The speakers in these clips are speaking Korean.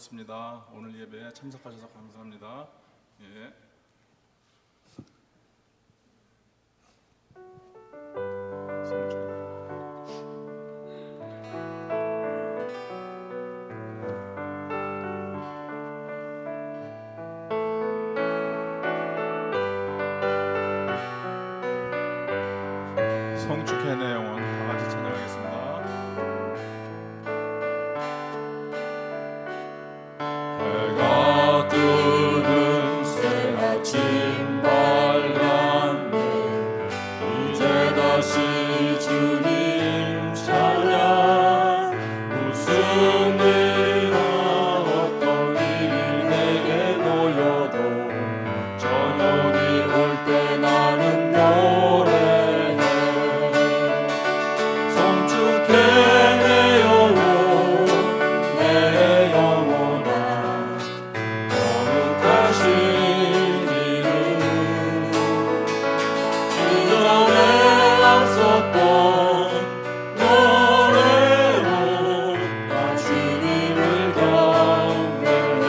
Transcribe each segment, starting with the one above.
습니다. 오늘 예배에 참석하셔서 감사합니다. 예. 성축해 내 영혼 다 같이 찬양하겠습니다. 해가 뜨는 새 아침 밝았네. 이제 다시 주님 찬양. 무슨 일이나 어떤 일이 내게 놓여도 저녁이 올 때 나는 노래해. 성축해 내 영혼 내 영혼아. 거룩하신 이름 이전에 앞섰던 노래로 나 주님을 경배해.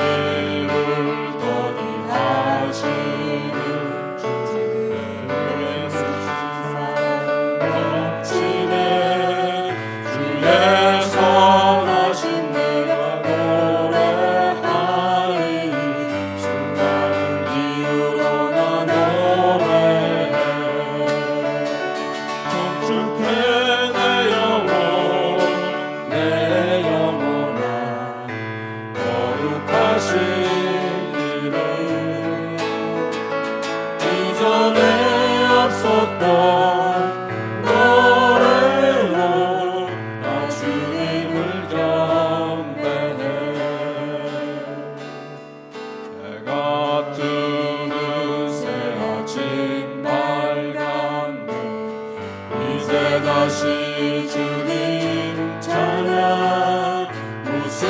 하기를 더디하시는 주의 사랑 넘치네. 주의 선하신 내가 노래하리. 수많은 이유로 나 노래해. 성축해 내 영혼 내 영혼아. 거룩하신 이름 이전에 앞섰던 노래로 나 주님을 경배해. 해가 뜨는 새 아침 밝았네. 이제 다시 주님 찬양. 무슨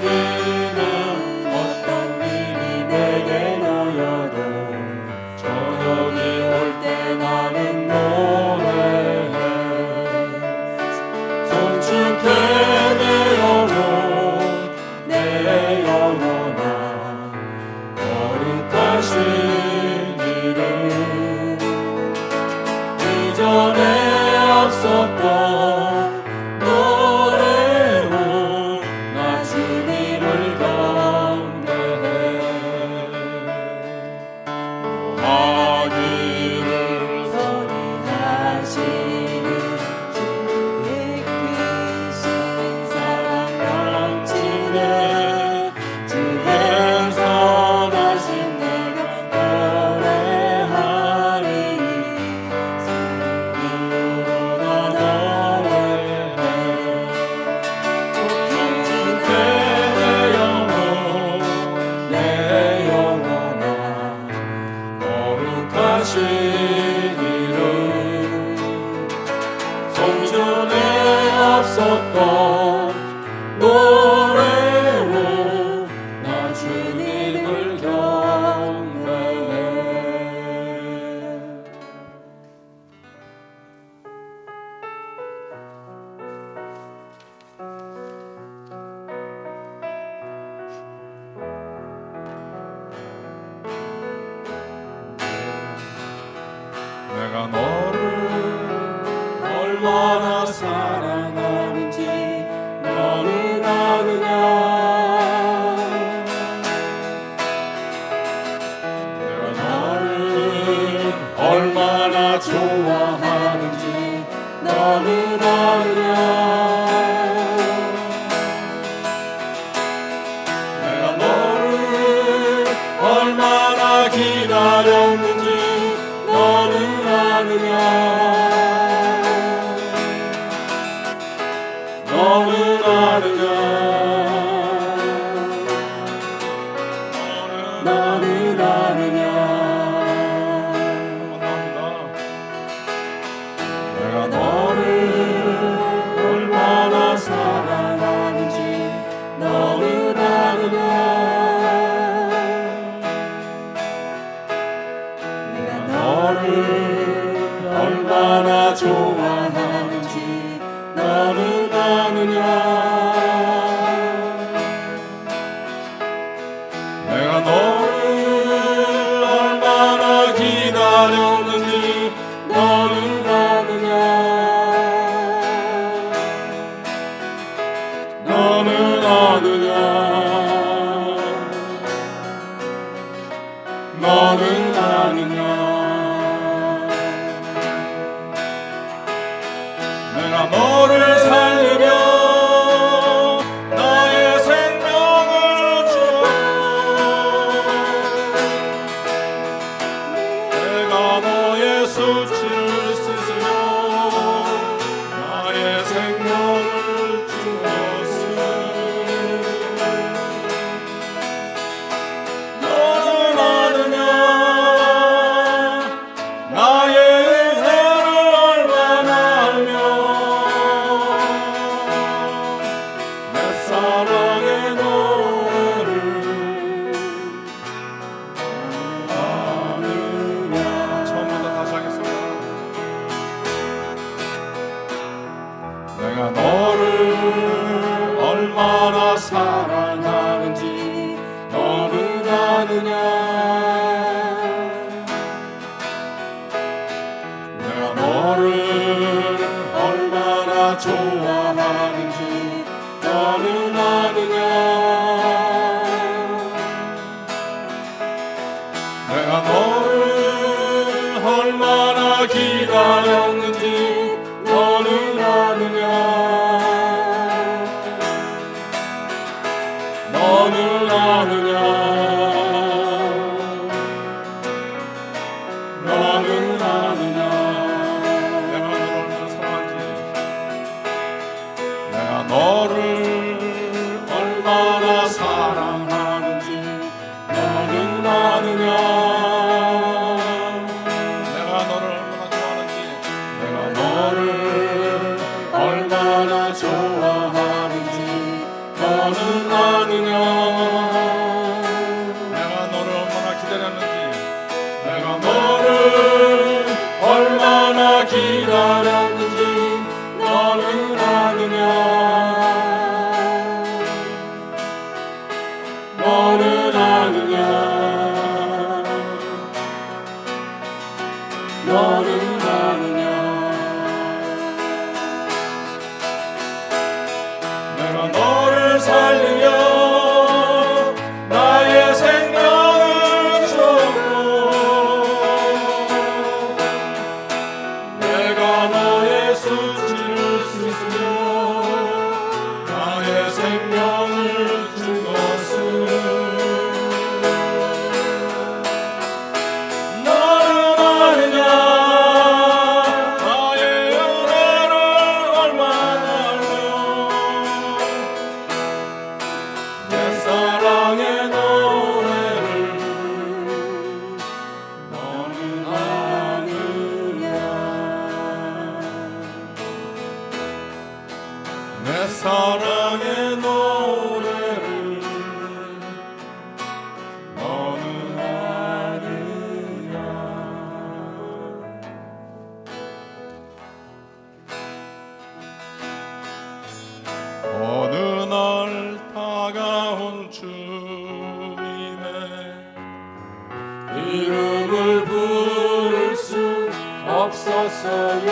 일이나 어떤 일이 내게 놓여도 저녁이 올 때 나는 노래해. 성축해 내 영혼 내 영혼아. 거룩하신 이름 이전에 앞섰던 노래로 나 주님을 경배해. 하기를 선하시는 주의 크신 사랑 넘치네. 주의 선하신 내가 노래하리. 이유로 나 노래해. 성축해 내 영혼 내 영혼아. 거룩하신 이름 성전에 앞섰던 노래로 나 주님을 경배해. 내가 너를 얼마나 사랑하는지 너는 아느냐. 내가 너를 얼마나 좋아하는지 너는 아느냐. 내가 너를 얼마나 기다렸는지 너는 아느냐. 너는 아느냐. 너는 아느냐. 내가 너를 얼마나 사랑하는지 너는 아느냐. 내가 너를 얼마나 좋아하는지 너는 아느냐. 아느냐 내가 너를 얼마나 기다렸는지 너는 아느냐 너는 아느냐 너는 아느냐 내가 너를 살리며 나의 생명을 주어 내가 너의 수치를 씻으며 나의 생명을 주었으니 너는 아느냐 나의 은혜를 얼마나 알며 내 사랑의 노래를 아느냐 처음부터 다시 하겠습니다. 내가 너를 얼마나 사랑하는지 너는 아느냐 내가 너를 얼마나 좋아하는지 너는 아느냐 내가 너를 얼마나 기다렸는지 너는 아느냐 너는 아느냐 너는 아느냐 내가 너를 얼마나 사랑하는지 너는 아느냐 내가 너를 얼마나 좋아하는지 내가 너를 얼마나 좋아하는지 너는 아느냐 내가 너를 얼마나 기다렸는지 내가 너를 얼마나 기다렸는지 너는 아느냐 너는 아느냐 너는 아느냐 내가 너를 살리며 나의 생명을 주었고 내가 너의 수치를 씻으며 나의 생명을 준 것을 너는 아느냐 나의 은혜를 얼마나 알며 내 사랑의 노래를 너는 아느냐 내 사랑의 노래를 너는 아느냐 어느 날 다가온 주님의 이름을 부를 수 없었어요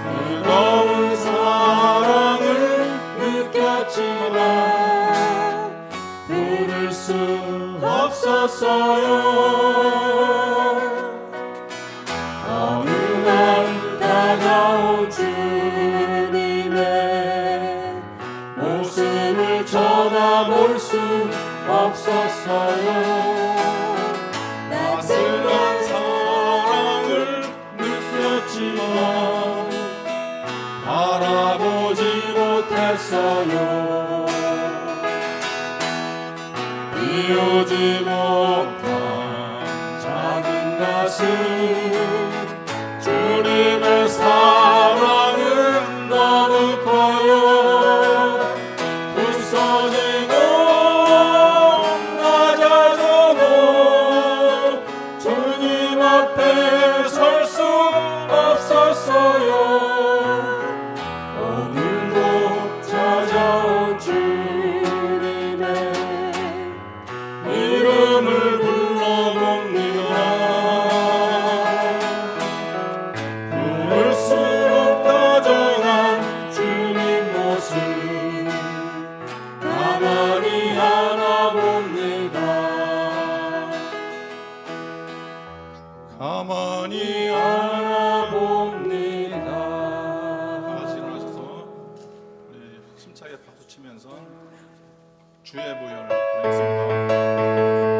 뜨거운 사랑을 느꼈지만 부를 수 없었어요 어느 날 다가온 주님의 모습을 쳐다볼 수 없었어요 따스한 사랑을 느꼈지만 바라보지 못했어요 비우지 못한 작은 가슴 주님의 사랑은 너무 커요 부서지고 낮아져도 주님 앞에 설 수 없었어요 오늘 힘차게 박수 치면서 주의 보혈을 드리겠습니다.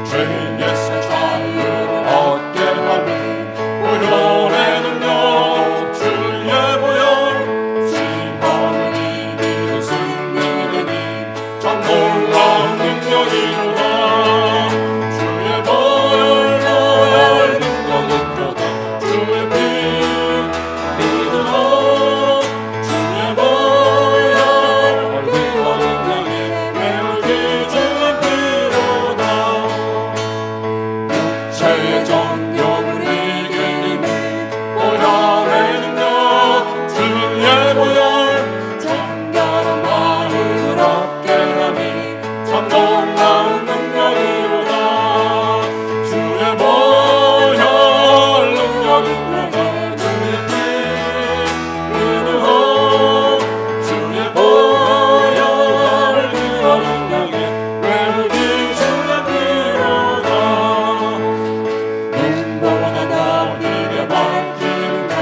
죄에서 자유를 얻게 하는 보혈의 능력 주의 보혈 심판을 이기는 승리를 되니 참 놀라운 능력이로다 주의 보혈 능력은 도다 주의 피 믿으라 주의 보혈 그와 능력이 매우 귀중한 피로다 육체의 정욕을 이기는 보혈의 능력 주의 보혈 정결한 마음을 얻게 하니 참 놀라운 능력이로다 주의 보혈 능력이 도다 주의 피 믿으라 주의 보혈 그와 능력이 매우 귀중한 피로다 눈보다 너희를 밝히는 것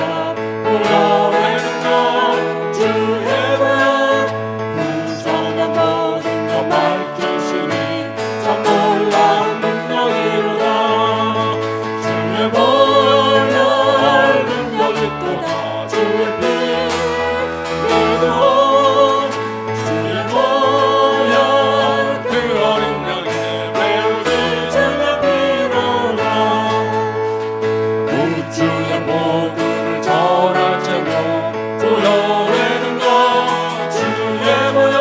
보혈의 능력 주의 보혈 부정한 모든 것 밝히시니 참 놀라운 능력이로다 주의 보혈 능력이 또다 주의 피 믿으라 주의 보혈 그 어린 양의 매우 귀중한 피로다 우주의 모든을 절할지며 보혈의 능력 주의 보혈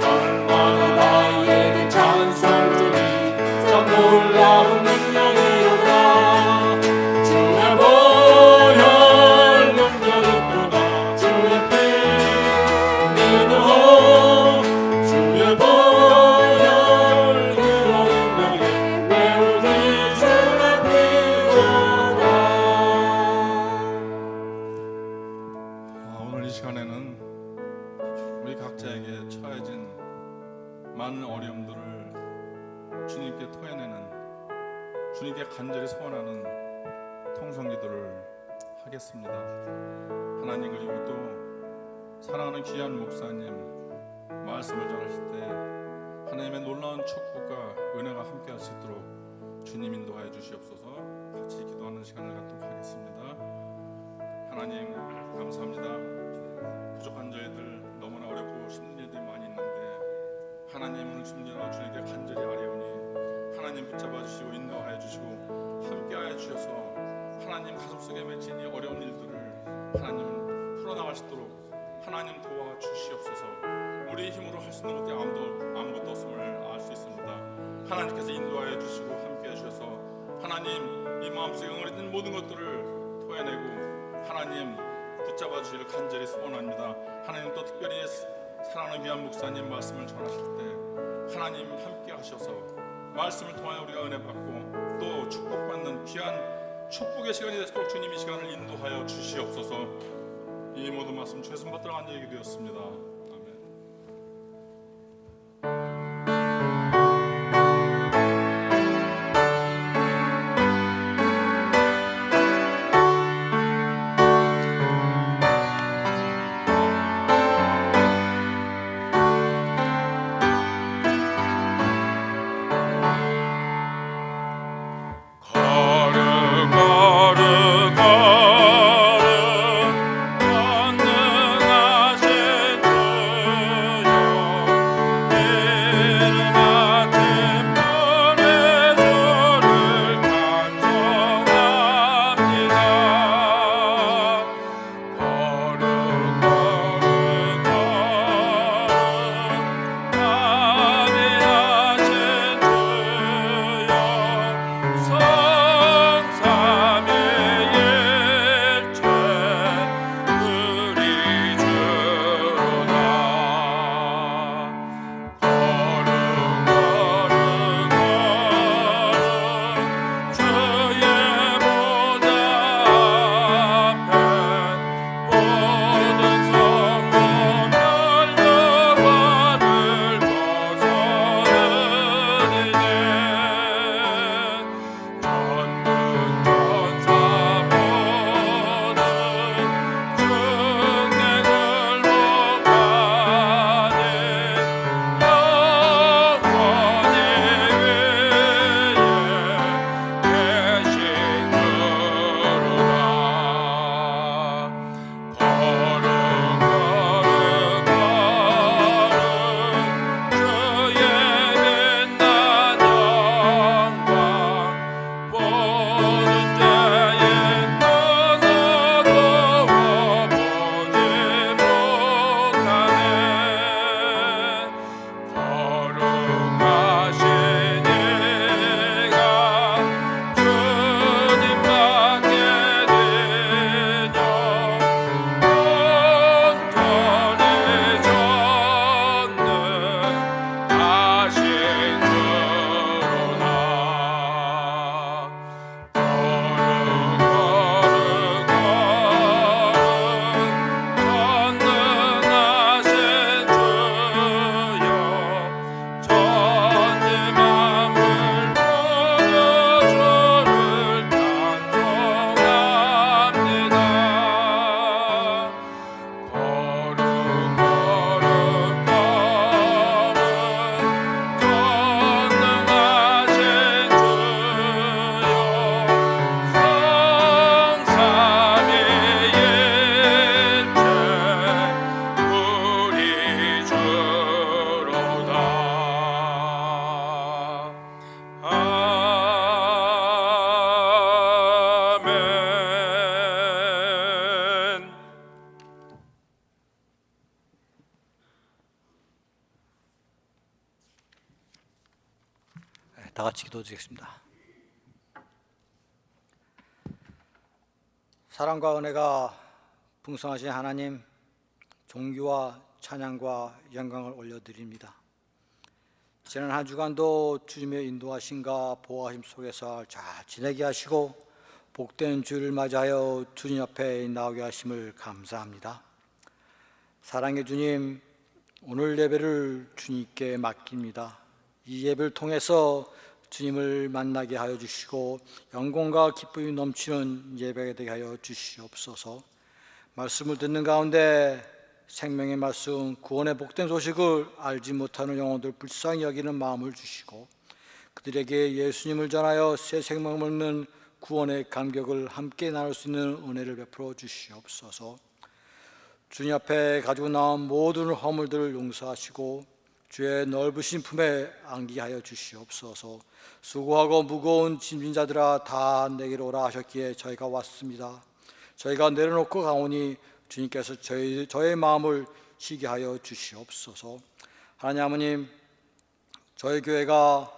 날마다 나에게 찬송 주니 참 놀라운 능력이로다 주의 보혈 능력이 또다 주의 피 믿으라 주의 보혈 그 어린 양의 매우 귀중한 피로다 오늘 이 시간에는 우리 각자에게 처해진 많은 어려움들을 주님께 토해내는 주님께 간절히 소원하는 통성기도를 하겠습니다. 하나님 그리고 또 사랑하는 귀한 목사님 말씀을 전하실 때 하나님의 놀라운 축복과 은혜가 함께할 수 있도록 주님 인도하여 주시옵소서. 같이 기도하는 시간을 갖도록 하겠습니다. 하나님 감사합니다. 부족한 저희들 너무나 어렵고 힘든 일들이 많이 있는데 하나님을 숨기나 주님께 간절히 아뢰오니 하나님 붙잡아 주시고 인도하여 주시고 함께하여 주셔서 하나님 가슴속에 맺힌 이 어려운 일들을 하나님 풀어나갈 수 있도록 하나님 도와주시옵소서. 우리 힘으로 할 수 있는 것이 아무것도 없음을 알 수 있습니다. 하나님께서 인도하여 주시고 함께해 주셔서 하나님 이 마음속에 응어리된 모든 것들을 토해내고 하나님 붙잡아 주시기를 간절히 소원합니다. 하나님 또 특별히 사랑하는 귀한 목사님 말씀을 전하실 때 하나님 함께 하셔서 말씀을 통하여 우리가 은혜 받고 또 축복받는 귀한 축복의 시간이 되도록 주님 이 시간을 인도하여 주시옵소서. 이 모든 말씀 주의 손 받들어 간절히 기도했습니다. 아멘. 가르 만능하신 다 같이 기도드리겠습니다. 사랑과 은혜가 풍성하신 하나님, 존귀와 찬양과 영광을 올려드립니다. 지난 한 주간도 주님의 인도하심과 보호하심 속에서 잘 지내게 하시고 복된 주를 맞이하여 주님 앞에 나오게 하심을 감사합니다. 사랑의 주님, 오늘 예배를 주님께 맡깁니다. 이 예배를 통해서 주님을 만나게 하여 주시고 영광과 기쁨이 넘치는 예배가 되게 하여 주시옵소서. 말씀을 듣는 가운데 생명의 말씀, 구원의 복된 소식을 알지 못하는 영혼들 불쌍히 여기는 마음을 주시고 그들에게 예수님을 전하여 새 생명을 얻는 구원의 감격을 함께 나눌 수 있는 은혜를 베풀어 주시옵소서. 주님 앞에 가지고 나온 모든 허물들을 용서하시고 주의 넓으신 품에 안기하여 주시옵소서. 수고하고 무거운 짐진 자들아 다 내게로 오라 하셨기에 저희가 왔습니다. 저희가 내려놓고 가오니 주님께서 저의 마음을 쉬게 하여 주시옵소서. 하나님 아버님, 저희 교회가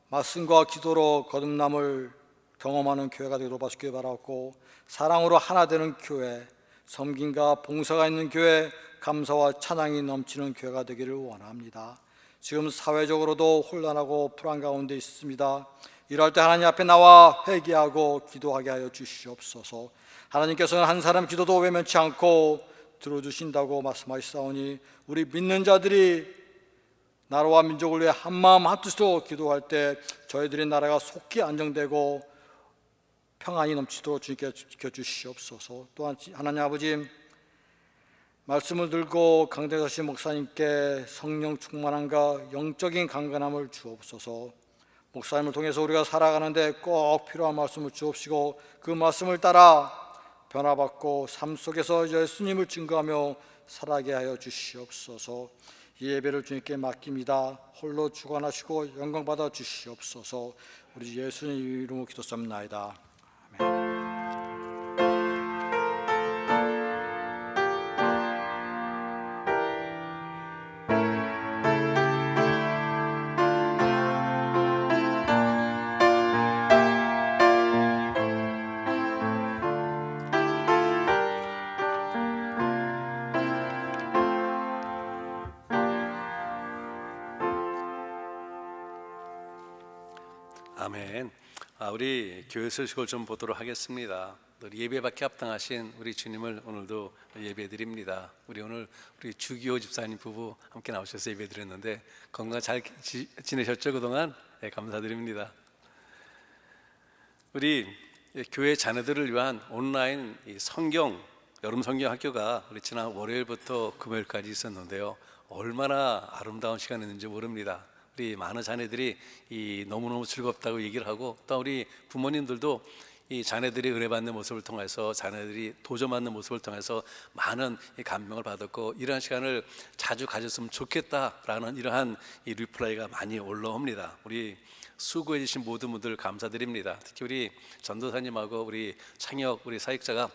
말씀과 기도로 거듭남을 경험하는 교회가 되도록 도와주시기 바라고, 사랑으로 하나 되는 교회, 섬김과 봉사가 있는 교회, 감사와 찬양이 넘치는 교회가 되기를 원합니다. 지금 사회적으로도 혼란하고 불안 가운데 있습니다. 이럴 때 하나님 앞에 나와 회개하고 기도하게 하여 주시옵소서. 하나님께서는 한 사람 기도도 외면치 않고 들어주신다고 말씀하시사오니 우리 믿는 자들이 나라와 민족을 위해 한마음 한뜻으로 기도할 때 저희들의 나라가 속히 안정되고 평안이 넘치도록 주님께 지켜주시옵소서. 또한 하나님 아버지, 말씀을 들고 강대하신 목사님께 성령 충만함과 영적인 강건함을 주옵소서. 목사님을 통해서 우리가 살아가는데 꼭 필요한 말씀을 주옵시고 그 말씀을 따라 변화받고 삶 속에서 예수님을 증거하며 살아가게 하여 주시옵소서. 이 예배를 주님께 맡깁니다. 홀로 주관하시고 영광 받아 주시옵소서. 우리 예수님 이름으로 기도합나이다. 아멘. 아멘. 우리 교회 소식을 좀 보도록 하겠습니다. 예배받기 합당하신 우리 주님을 오늘도 예배드립니다. 오늘 우리 주기호 집사님 부부 함께 나오셔서 예배드렸는데 건강 잘 지내셨죠 그동안? 네, 감사드립니다. 우리 교회 자녀들을 위한 온라인 여름 성경 학교가 우리 지난 월요일부터 금요일까지 있었는데요. 얼마나 아름다운 시간이었는지 모릅니다. 우리 많은 자녀들이 너무너무 즐겁다고 얘기를 하고, 또 우리 부모님들도 이 자녀들이 은혜받는 모습을 통해서, 자녀들이 도전받는 모습을 통해서 많은 감명을 받았고, 이러한 시간을 자주 가졌으면 좋겠다라는 이러한 리플라이가 많이 올라옵니다. 우리 수고해 주신 모든 분들 감사드립니다. 특히 우리 전도사님하고 우리 창혁 우리 사역자가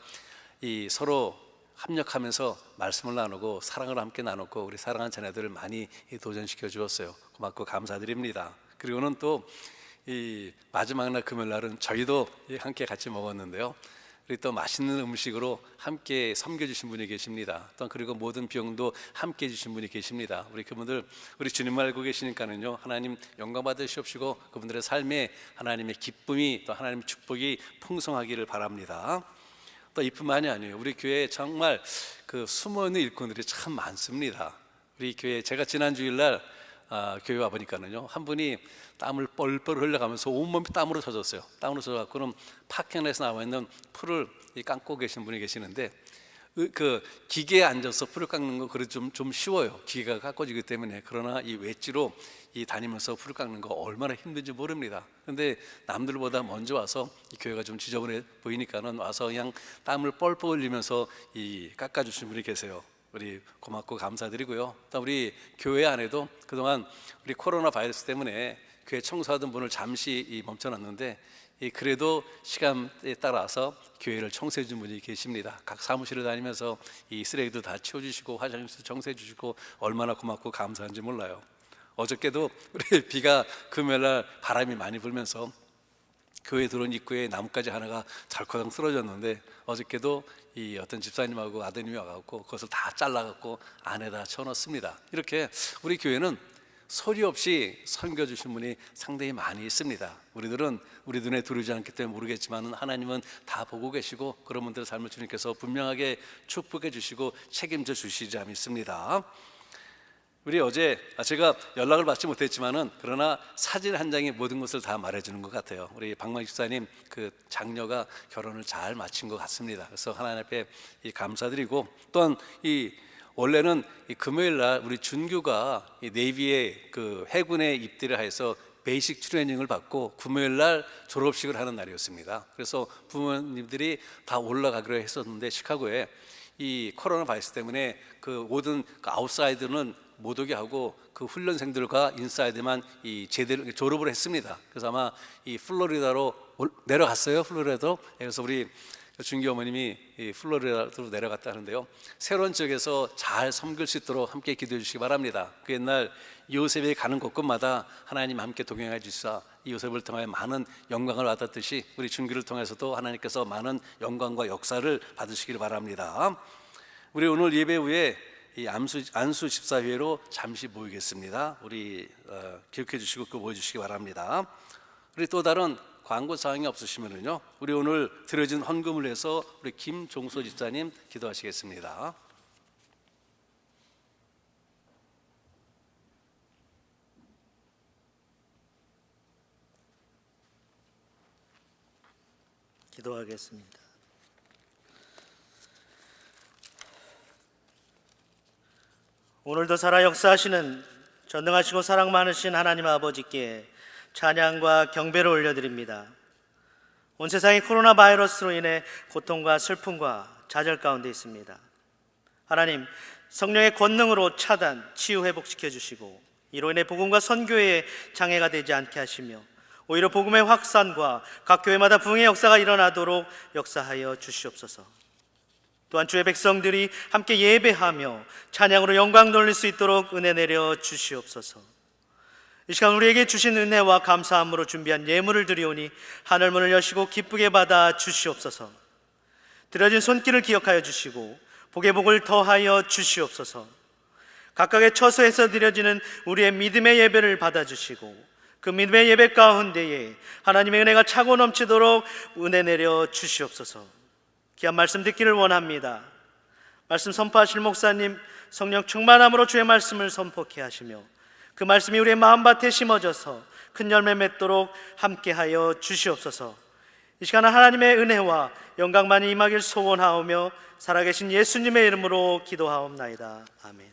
서로 합력하면서 말씀을 나누고 사랑을 함께 나눴고 우리 사랑하는 자녀들을 많이 도전시켜 주었어요. 고맙고 감사드립니다. 그리고는 또 이 마지막 날 금요일 날은 저희도 함께 같이 먹었는데요. 우리 또 맛있는 음식으로 함께 섬겨주신 분이 계십니다. 또 그리고 모든 비용도 함께 해주신 분이 계십니다. 우리 그분들 우리 주님을 알고 계시니까는요, 하나님 영광 받으시옵시고 그분들의 삶에 하나님의 기쁨이 또 하나님의 축복이 풍성하기를 바랍니다. 또 이뿐만이 아니에요. 우리 교회에 정말 그 숨어있는 일꾼들이 참 많습니다. 우리 교회 제가 지난 주일날 교회 와 보니까는요, 한 분이 땀을 뻘뻘 흘려가면서 온몸이 땀으로 젖었어요. 땀으로 젖어갖고는 파킹에서 나와 있는 풀을 깎고 계신 분이 계시는데, 그 기계에 앉아서 풀을 깎는 거 그래도 좀 쉬워요. 기계가 깎아지기 때문에. 그러나 이 외지로 다니면서 풀을 깎는 거 얼마나 힘든지 모릅니다. 근데 남들보다 먼저 와서 이 교회가 좀 지저분해 보이니까는 와서 그냥 땀을 뻘뻘 흘리면서 깎아주신 분이 계세요. 우리 고맙고 감사드리고요. 또 우리 교회 안에도 그동안 우리 코로나 바이러스 때문에 교회 청소하던 분을 잠시 멈춰놨는데, 그래도 시간에 따라서 교회를 청소해 준 분이 계십니다. 각 사무실을 다니면서 이 쓰레기도 다 치워주시고 화장실도 청소해 주시고 얼마나 고맙고 감사한지 몰라요. 어저께도 우리 비가 금요일날 바람이 많이 불면서 교회 들어온 입구에 나뭇가지 하나가 잘커덩 쓰러졌는데, 어저께도 이 어떤 집사님하고 아드님이 와갖고 그것을 다 잘라갖고 안에다 쳐넣습니다. 이렇게 우리 교회는 소리 없이 섬겨주신 분이 상당히 많이 있습니다. 우리들은 우리 눈에 들어오지 않기 때문에 모르겠지만 하나님은 다 보고 계시고 그런 분들의 삶을 주님께서 분명하게 축복해 주시고 책임져 주시지 않습니다. 우리 어제 제가 연락을 받지 못했지만은 그러나 사진 한 장이 모든 것을 다 말해주는 것 같아요. 우리 박만 집사님 그 장녀가 결혼을 잘 마친 것 같습니다. 그래서 하나님 앞에 감사드리고, 또한 이 원래는 이 금요일 날 우리 준규가 이 네이비의 그 해군에 입대를 해서 베이식 트레이닝을 받고 금요일 날 졸업식을 하는 날이었습니다. 그래서 부모님들이 다 올라가기로 했었는데 시카고에 이 코로나 바이러스 때문에 그 모든 그 아웃사이드는 못 오게 하고 그 훈련생들과 인사이드만 이 제대로 졸업을 했습니다. 그래서 아마 이 플로리다로 내려갔어요. 플로리다로. 그래서 우리 준기 어머님이 이 플로리다로 내려갔다 하는데요, 새로운 지역에서 잘 섬길 수 있도록 함께 기도해 주시기 바랍니다. 그 옛날 요셉이 가는 곳곳마다 하나님 함께 동행해 주시사 이 요셉을 통하여 많은 영광을 받았듯이 우리 준기를 통해서도 하나님께서 많은 영광과 역사를 받으시기를 바랍니다. 우리 오늘 예배 후에 이 안수 집사회로 잠시 모이겠습니다. 우리 기억해 주시고 그 모여주시기 바랍니다. 우리 또 다른 광고 사항이 없으시면은요, 우리 오늘 드려진 헌금을 위해서 우리 김종소 집사님 기도하시겠습니다. 기도하겠습니다. 오늘도 살아 역사하시는 전능하시고 사랑 많으신 하나님 아버지께 찬양과 경배를 올려드립니다. 온 세상이 코로나 바이러스로 인해 고통과 슬픔과 좌절 가운데 있습니다. 하나님, 성령의 권능으로 차단, 치유, 회복시켜 주시고 이로 인해 복음과 선교에 장애가 되지 않게 하시며 오히려 복음의 확산과 각 교회마다 부흥의 역사가 일어나도록 역사하여 주시옵소서. 또한 주의 백성들이 함께 예배하며 찬양으로 영광 돌릴 수 있도록 은혜 내려 주시옵소서. 이 시간 우리에게 주신 은혜와 감사함으로 준비한 예물을 드리오니 하늘문을 여시고 기쁘게 받아 주시옵소서. 드려진 손길을 기억하여 주시고 복의 복을 더하여 주시옵소서. 각각의 처소에서 드려지는 우리의 믿음의 예배를 받아주시고 그 믿음의 예배 가운데에 하나님의 은혜가 차고 넘치도록 은혜 내려 주시옵소서. 귀한 말씀 듣기를 원합니다. 말씀 선포하실 목사님 성령 충만함으로 주의 말씀을 선포케 하시며 그 말씀이 우리의 마음밭에 심어져서 큰 열매 맺도록 함께하여 주시옵소서. 이 시간은 하나님의 은혜와 영광만이 임하길 소원하오며 살아계신 예수님의 이름으로 기도하옵나이다. 아멘.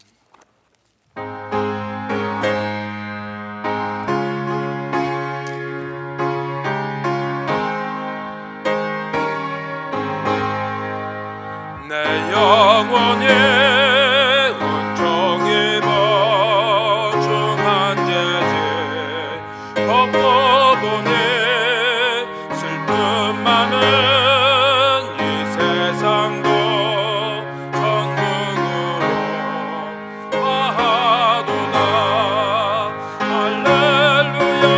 내 영혼이 온종일 보증한 죄지 벗고 보니 슬픔 많은 이 세상도 천국으로 와하도다. 할렐루야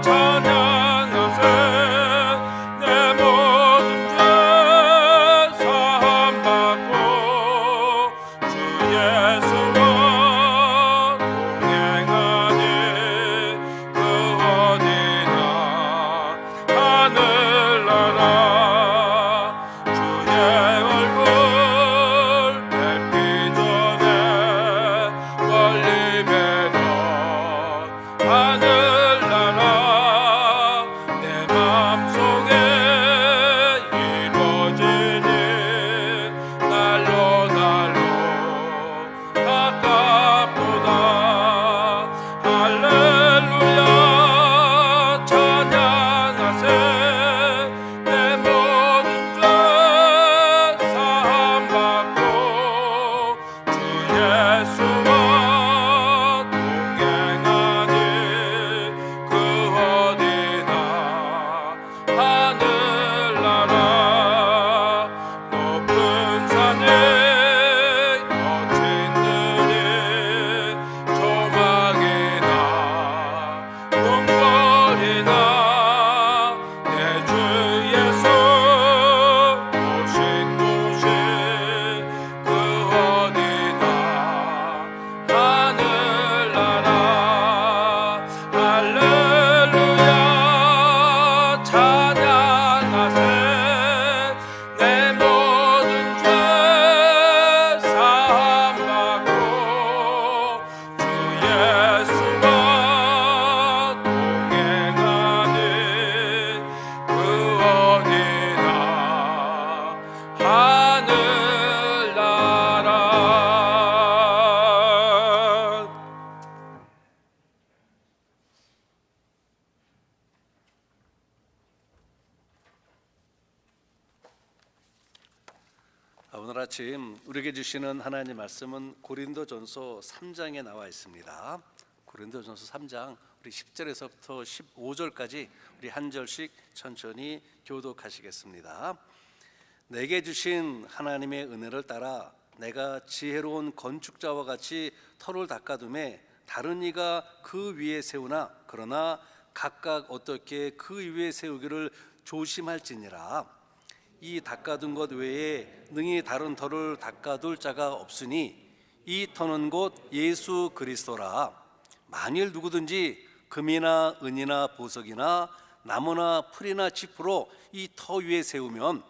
찬양하세. 내 모든 죄 사함받고 오늘 아침 우리에게 주시는 하나님 말씀은 고린도전서 3장에 나와 있습니다. 고린도전서 3장 우리 10절에서부터 15절까지 우리 한 절씩 천천히 교독하시겠습니다. 내게 주신 하나님의 은혜를 따라 내가 지혜로운 건축자와 같이 터를 닦아둠에 다른 이가 그 위에 세우나 그러나 각각 어떻게 그 위에 세우기를 조심할지니라. 이 닦아둔 것 외에 능히 다른 터를 닦아둘 자가 없으니 이 터는 곧 예수 그리스도라. 만일 누구든지 금이나 은이나 보석이나 나무나 풀이나 짚으로 이 터 위에 세우면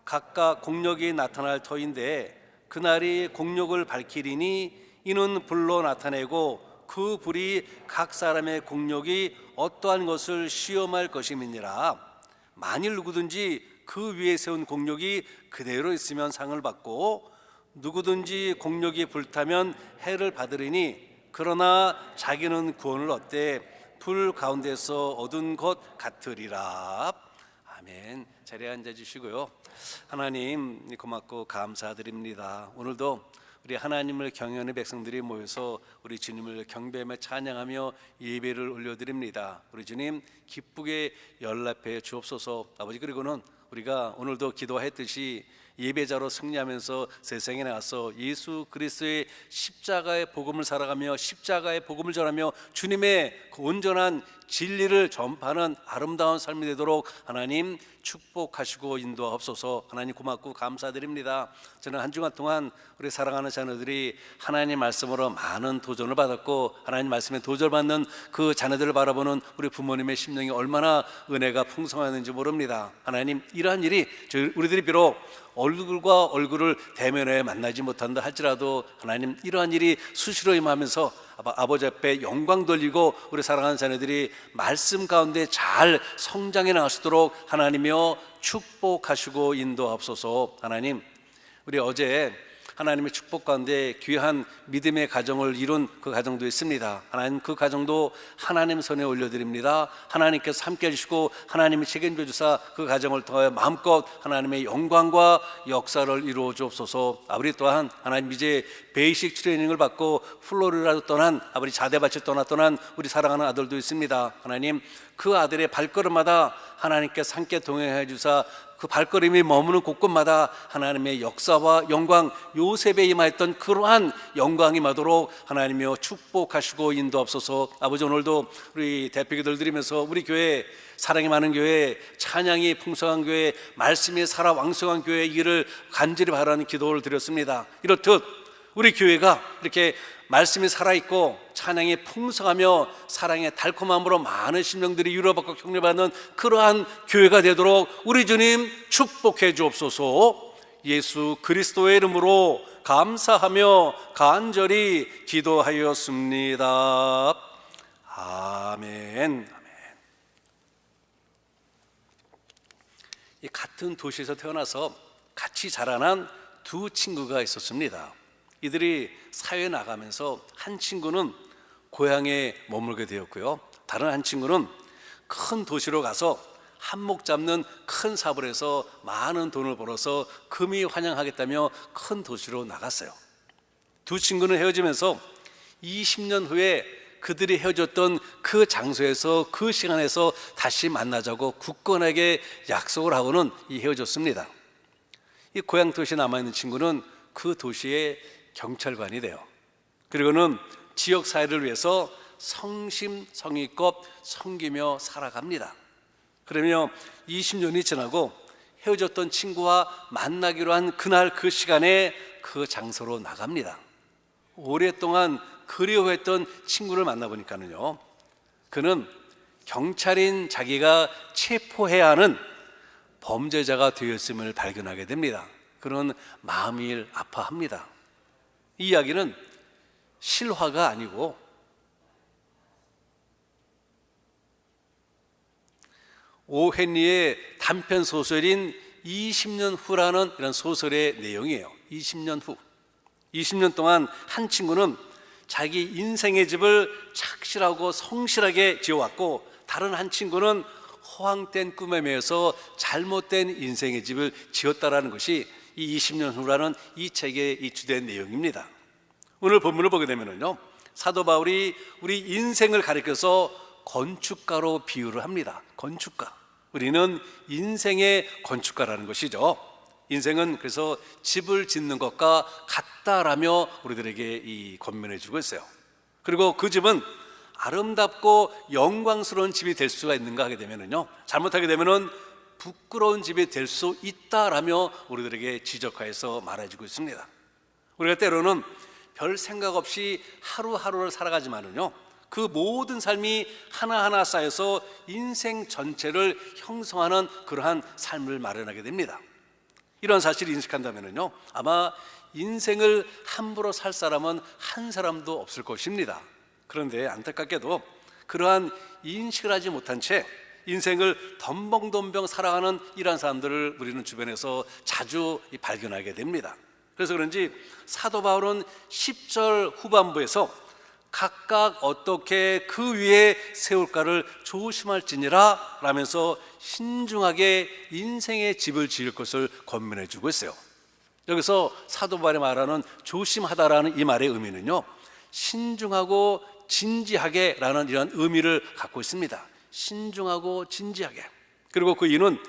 각각 공력이 나타날 터인데 그날이 공력을 밝히리니 이는 불로 나타내고 그 불이 각 사람의 공력이 어떠한 것을 시험할 것임이니라. 만일 누구든지 그 위에 세운 공력이 그대로 있으면 상을 받고 누구든지 공력이 불타면 해를 받으리니 그러나 자기는 구원을 얻되 불 가운데서 얻은 것 같으리라. 아멘. 자리에 앉아 주시고요. 하나님 고맙고 감사드립니다. 오늘도 우리 하나님을 경외하는 백성들이 모여서 우리 주님을 경배하며 찬양하며 예배를 올려드립니다. 우리 주님 기쁘게 연락해 주옵소서. 아버지, 그리고는 우리가 오늘도 기도했듯이 예배자로 승리하면서 세상에 나와서 예수 그리스도의 십자가의 복음을 살아가며 십자가의 복음을 전하며 주님의 그 온전한 진리를 전파하는 아름다운 삶이 되도록 하나님 축복하시고 인도하옵소서. 하나님 고맙고 감사드립니다. 저는 한 주간 동안 우리 사랑하는 자녀들이 하나님 말씀으로 많은 도전을 받았고 하나님 말씀에 도전받는 그 자녀들을 바라보는 우리 부모님의 심령이 얼마나 은혜가 풍성하는지 모릅니다. 하나님, 이러한 일이 우리들이 비록 얼굴과 얼굴을 대면해 만나지 못한다 할지라도 하나님, 이러한 일이 수시로 임하면서 아버지 앞에 영광 돌리고 우리 사랑하는 자녀들이 말씀 가운데 잘 성장해 나가시도록 하나님이여 축복하시고 인도하옵소서. 하나님, 우리 어제 하나님의 축복 가운데 귀한 믿음의 가정을 이룬 그 가정도 있습니다. 하나님, 그 가정도 하나님 손에 올려드립니다. 하나님께서 함께 해주시고 하나님이 책임져 주사 그 가정을 통하여 마음껏 하나님의 영광과 역사를 이루어 주옵소서. 아버지, 또한 하나님 이제 베이식 트레이닝을 받고 플로리다로 떠난 아버지 자대밭을 떠난 우리 사랑하는 아들도 있습니다. 하나님, 그 아들의 발걸음마다 하나님께서 함께 동행해 주사 그 발걸음이 머무는 곳곳마다 하나님의 역사와 영광, 요셉에 임하였던 그러한 영광이 임하도록 하나님이여 축복하시고 인도하옵소서. 아버지, 오늘도 우리 대표기도를 드리면서 우리 교회, 사랑이 많은 교회, 찬양이 풍성한 교회, 말씀이 살아 왕성한 교회 이를 간절히 바라는 기도를 드렸습니다. 이렇듯 우리 교회가 이렇게 말씀이 살아있고 찬양이 풍성하며 사랑의 달콤함으로 많은 심령들이 위로받고 격려받는 그러한 교회가 되도록 우리 주님 축복해 주옵소서. 예수 그리스도의 이름으로 감사하며 간절히 기도하였습니다. 아멘. 이 같은 도시에서 태어나서 같이 자라난 두 친구가 있었습니다. 이들이 사회에 나가면서 한 친구는 고향에 머물게 되었고요, 다른 한 친구는 큰 도시로 가서 한몫 잡는 큰 사업을 해서 많은 돈을 벌어서 금이 환영하겠다며 큰 도시로 나갔어요. 두 친구는 헤어지면서 20년 후에 그들이 헤어졌던 그 장소에서 그 시간에서 다시 만나자고 굳건하게 약속을 하고는 헤어졌습니다. 이 고향 도시에 남아있는 친구는 그 도시의 경찰관이 돼요. 그리고는 지역 사회를 위해서 성심성의껏 섬기며 살아갑니다. 그러며 20년이 지나고 헤어졌던 친구와 만나기로 한 그날 그 시간에 그 장소로 나갑니다. 오랫동안 그리워했던 친구를 만나보니까는요, 그는 경찰인 자기가 체포해야 하는 범죄자가 되었음을 발견하게 됩니다. 그는 마음이 아파합니다. 이 이야기는 실화가 아니고 오 헨리의 단편 소설인 20년 후라는 이런 소설의 내용이에요. 20년 후, 20년 동안 한 친구는 자기 인생의 집을 착실하고 성실하게 지어왔고, 다른 한 친구는 허황된 꿈에 매여서 잘못된 인생의 집을 지었다라는 것이 이 20년 후라는 이 책의 이 주된 내용입니다. 오늘 본문을 보게 되면요, 사도 바울이 우리 인생을 가리켜서 건축가로 비유를 합니다. 건축가. 우리는 인생의 건축가라는 것이죠. 인생은 그래서 집을 짓는 것과 같다라며 우리들에게 이 권면해 주고 있어요. 그리고 그 집은 아름답고 영광스러운 집이 될 수가 있는가 하게 되면요, 잘못하게 되면은 부끄러운 집이 될 수 있다라며 우리들에게 지적하여서 말해주고 있습니다. 우리가 때로는 별 생각 없이 하루하루를 살아가지만은요, 그 모든 삶이 하나하나 쌓여서 인생 전체를 형성하는 그러한 삶을 마련하게 됩니다. 이런 사실을 인식한다면요, 아마 인생을 함부로 살 사람은 한 사람도 없을 것입니다. 그런데 안타깝게도 그러한 인식을 하지 못한 채 인생을 덤벙덤벙 살아가는 이러한 사람들을 우리는 주변에서 자주 발견하게 됩니다. 그래서 그런지 사도 바울은 10절 후반부에서 각각 어떻게 그 위에 세울까를 조심할지니라 라면서 신중하게 인생의 집을 지을 것을 권면해 주고 있어요. 여기서 사도 바울이 말하는 조심하다라는 이 말의 의미는요, 신중하고 진지하게 라는 이런 의미를 갖고 있습니다. 신중하고 진지하게. 그리고 그 이유는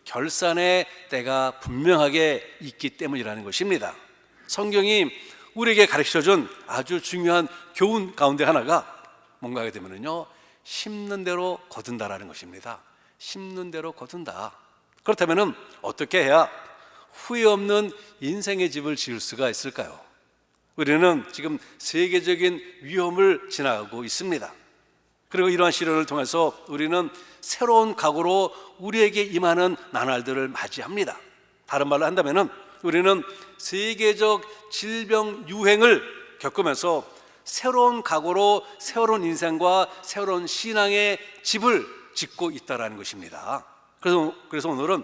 결산의 때가 분명하게 있기 때문이라는 것입니다. 성경이 우리에게 가르쳐준 아주 중요한 교훈 가운데 하나가 뭔가 하게 되면요, 심는 대로 거둔다라는 것입니다. 심는 대로 거둔다. 그렇다면 어떻게 해야 후회 없는 인생의 집을 지을 수가 있을까요? 우리는 지금 세계적인 위험을 지나가고 있습니다. 그리고 이러한 시련을 통해서 우리는 새로운 각오로 우리에게 임하는 나날들을 맞이합니다. 다른 말로 한다면 우리는 세계적 질병 유행을 겪으면서 새로운 각오로 새로운 인생과 새로운 신앙의 집을 짓고 있다는 것입니다. 그래서 오늘은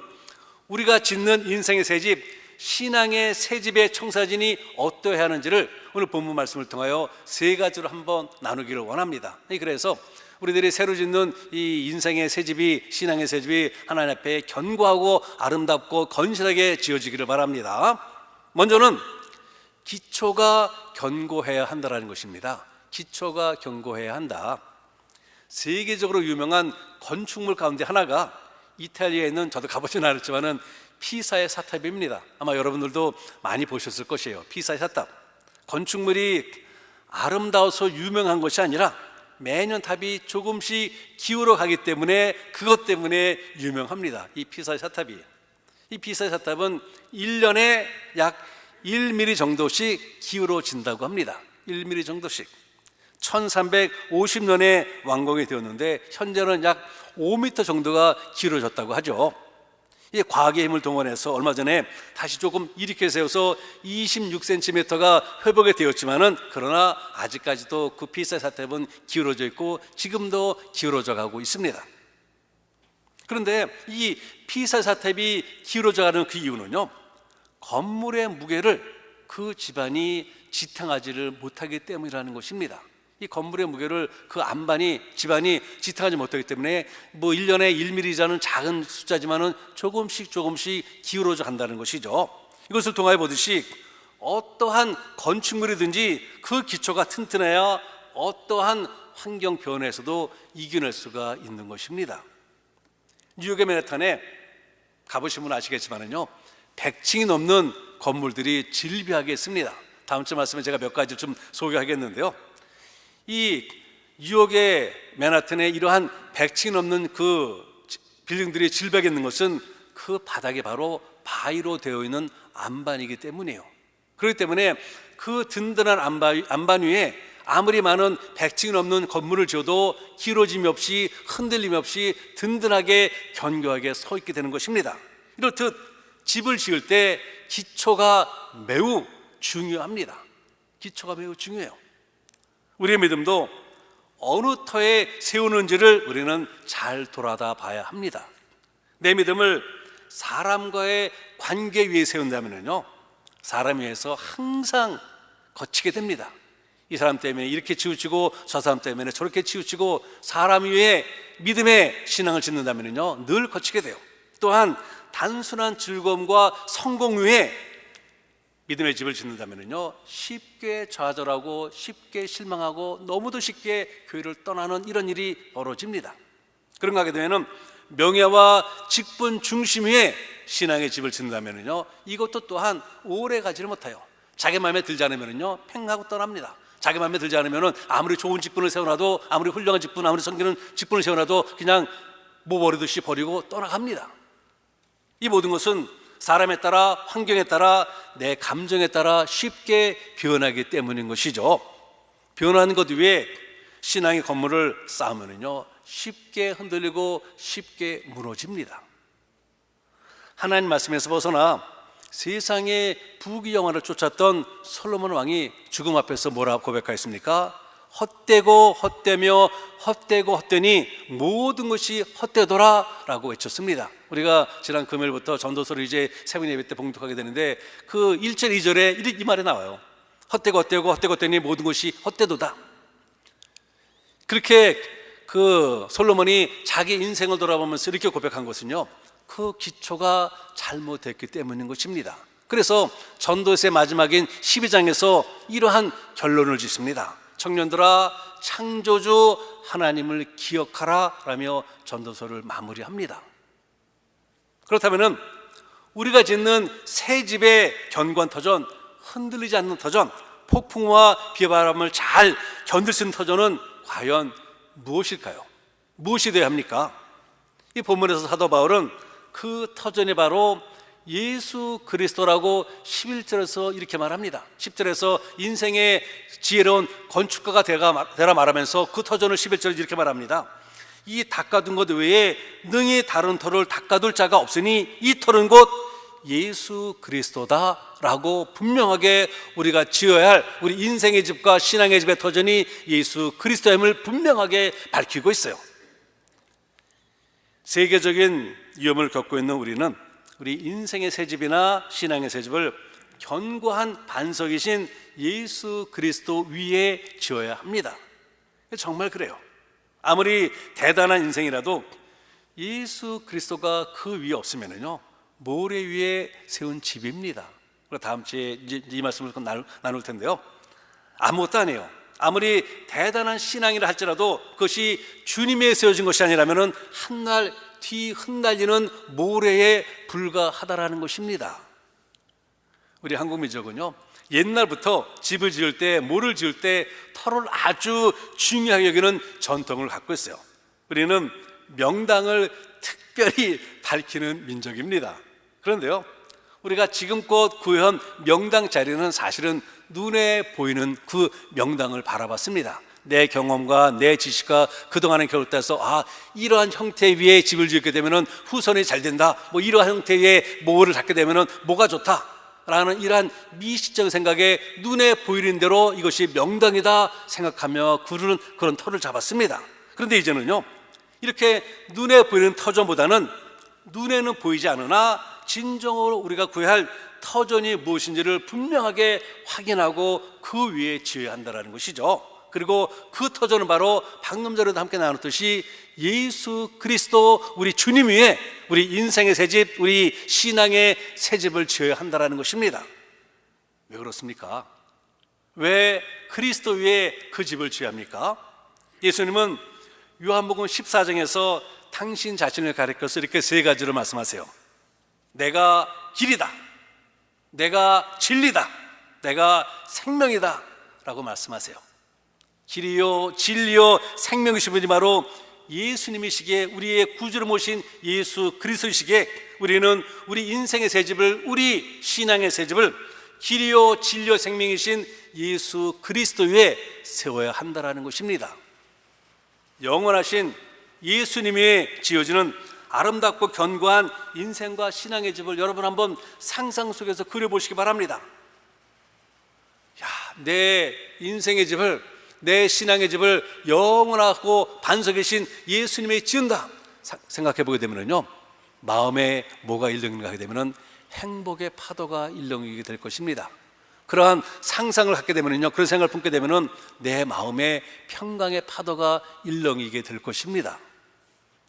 우리가 짓는 인생의 새집, 신앙의 새집의 청사진이 어떠해야 하는지를 오늘 본문 말씀을 통하여 세 가지로 한번 나누기를 원합니다. 그래서 우리들이 새로 짓는 이 인생의 새집이, 신앙의 새집이 하나님 앞에 견고하고 아름답고 건실하게 지어지기를 바랍니다. 먼저는 기초가 견고해야 한다는 것입니다. 기초가 견고해야 한다. 세계적으로 유명한 건축물 가운데 하나가 이탈리아에 있는, 저도 가보진 않았지만은 피사의 사탑입니다. 아마 여러분들도 많이 보셨을 것이에요. 피사의 사탑. 건축물이 아름다워서 유명한 것이 아니라 매년 탑이 조금씩 기울어 가기 때문에, 그것 때문에 유명합니다. 이 피사의 사탑이. 이 피사의 사탑은 1년에 약 1mm 정도씩 기울어진다고 합니다. 1mm 정도씩. 1350년에 완공이 되었는데 현재는 약 5m 정도가 기울어졌다고 하죠. 이 과학의 힘을 동원해서 얼마 전에 다시 조금 일으켜 세워서 26cm가 회복이 되었지만은, 그러나 아직까지도 그 피사의 사탑은 기울어져 있고 지금도 기울어져 가고 있습니다. 그런데 이 피사의 사탑이 기울어져 가는 그 이유는요, 건물의 무게를 그 집안이 지탱하지를 못하기 때문이라는 것입니다. 이 건물의 무게를 그 집안이 지탱하지 못하기 때문에 1년에 1mm라는 작은 숫자지만은 조금씩 기울어져 간다는 것이죠. 이것을 통하여 보듯이 어떠한 건축물이든지 그 기초가 튼튼해야 어떠한 환경 변화에서도 이겨낼 수가 있는 것입니다. 뉴욕의 맨해튼에 가보신 분 아시겠지만은요, 100층이 넘는 건물들이 질비하게 있습니다. 다음 주 말씀에 제가 몇 가지 좀 소개하겠는데요. 이 뉴욕의 맨하튼에 이러한 100층이 넘는 그 빌딩들이 질비하게 있는 것은 그 바닥에 바로 바위로 되어 있는 안반이기 때문이에요. 그렇기 때문에 그 든든한 안반 위에 아무리 많은 100층이 넘는 건물을 지어도 기울어짐이 없이 흔들림이 없이 든든하게 견고하게 서 있게 되는 것입니다. 이렇듯 집을 지을 때 기초가 매우 중요합니다. 기초가 매우 중요해요. 우리의 믿음도 어느 터에 세우는지를 우리는 잘 돌아다 봐야 합니다. 내 믿음을 사람과의 관계 위에 세운다면요, 사람 위에서 항상 거치게 됩니다. 이 사람 때문에 이렇게 치우치고 저 사람 때문에 저렇게 치우치고, 사람 위에 믿음의 신앙을 짓는다면요, 늘 거치게 돼요. 또한 단순한 즐거움과 성공 위에 믿음의 집을 짓는다면요, 쉽게 좌절하고 쉽게 실망하고 너무도 쉽게 교회를 떠나는 이런 일이 벌어집니다. 그런가 하게 되면 명예와 직분 중심 위에 신앙의 집을 짓는다면요, 이것도 또한 오래 가지를 못해요. 자기 마음에 들지 않으면요, 팽하고 떠납니다. 자기 마음에 들지 않으면 아무리 좋은 직분을 세워놔도, 아무리 훌륭한 직분, 아무리 섬기는 직분을 세워놔도 그냥 뭐 버리듯이 버리고 떠나갑니다. 이 모든 것은 사람에 따라, 환경에 따라, 내 감정에 따라 쉽게 변하기 때문인 것이죠. 변하는 것 위에 신앙의 건물을 쌓으면요, 쉽게 흔들리고 쉽게 무너집니다. 하나님 말씀에서 벗어나 세상의 부귀영화를 쫓았던 솔로몬 왕이 죽음 앞에서 뭐라 고백하였습니까? 헛되고 헛되며 헛되고 헛되니 모든 것이 헛되더라 라고 외쳤습니다. 우리가 지난 금요일부터 전도서를 이제 새벽 예배 때 봉독하게 되는데 그 1절 2절에 이 말이 나와요. 헛되고 헛되고 헛되고 헛되니 모든 것이 헛되도다. 그렇게 그 솔로몬이 자기 인생을 돌아보면서 이렇게 고백한 것은요, 그 기초가 잘못됐기 때문인 것입니다. 그래서 전도서의 마지막인 12장에서 이러한 결론을 짓습니다. 청년들아, 창조주 하나님을 기억하라 라며 전도서를 마무리합니다. 그렇다면 우리가 짓는 새 집의 견고한 터전, 흔들리지 않는 터전, 폭풍과 비바람을 잘 견딜 수 있는 터전은 과연 무엇일까요? 무엇이 되어야 합니까? 이 본문에서 사도 바울은 그 터전이 바로 예수 그리스도라고 11절에서 이렇게 말합니다. 10절에서 인생의 지혜로운 건축가가 되라 말하면서 그 터전을 11절에 이렇게 말합니다. 이 닦아둔 것 외에 능히 다른 터를 닦아둘 자가 없으니 이 터는 곧 예수 그리스도다 라고 분명하게 우리가 지어야 할 우리 인생의 집과 신앙의 집의 터전이 예수 그리스도임을 분명하게 밝히고 있어요. 세계적인 위험을 겪고 있는 우리는 우리 인생의 새 집이나 신앙의 새 집을 견고한 반석이신 예수 그리스도 위에 지어야 합니다. 정말 그래요. 아무리 대단한 인생이라도 예수 그리스도가 그 위에 없으면요, 모래 위에 세운 집입니다. 다음 주에 이 말씀을 나눌 텐데요, 아무것도 아니에요. 아무리 대단한 신앙이라 할지라도 그것이 주님에 세워진 것이 아니라면 한날 뒤 흩날리는 모래에 불과하다라는 것입니다. 우리 한국 민족은요, 옛날부터 집을 지을 때, 모를 지을 때 터를 아주 중요하게 여기는 전통을 갖고 있어요. 우리는 명당을 특별히 밝히는 민족입니다. 그런데요, 우리가 지금껏 구해온 명당 자리는 사실은 눈에 보이는 그 명당을 바라봤습니다. 내 경험과 내 지식과 그동안의 경험을 따라서 이러한 형태 위에 집을 짓게 되면 후손이 잘 된다, 뭐 이러한 형태의 뭐를 갖게 되면 뭐가 좋다 라는 이러한 미시적인 생각에 눈에 보이는 대로 이것이 명당이다 생각하며 그런 터를 잡았습니다. 그런데 이제는요, 이렇게 눈에 보이는 터전보다는 눈에는 보이지 않으나 진정으로 우리가 구해야 할 터전이 무엇인지를 분명하게 확인하고 그 위에 지어야 한다는 것이죠. 그리고 그 터전은 바로 방금 전에도 함께 나눴듯이 예수 그리스도 우리 주님 위에 우리 인생의 새집, 우리 신앙의 새집을 지어야 한다는 것입니다. 왜 그렇습니까? 왜 그리스도 위에 그 집을 지어야 합니까? 예수님은 요한복음 14장에서 당신 자신을 가리켜서 이렇게 세 가지로 말씀하세요. 내가 길이다, 내가 진리다, 내가 생명이다 라고 말씀하세요. 길이요 진리요 생명이신 분이 바로 예수님이시기에, 우리의 구주로 모신 예수 그리스도이시기에 우리는 우리 인생의 새집을, 우리 신앙의 새집을 길이요 진리요 생명이신 예수 그리스도 위에 세워야 한다는 것입니다. 영원하신 예수님이 지어지는 아름답고 견고한 인생과 신앙의 집을 여러분 한번 상상 속에서 그려보시기 바랍니다. 내 인생의 집을, 내 신앙의 집을 영원하고 반석이신 예수님이 지은다 생각해 보게 되면요, 마음에 뭐가 일렁이게 되면 행복의 파도가 일렁이게 될 것입니다. 그러한 상상을 갖게 되면요, 그런 생각을 품게 되면 내 마음에 평강의 파도가 일렁이게 될 것입니다.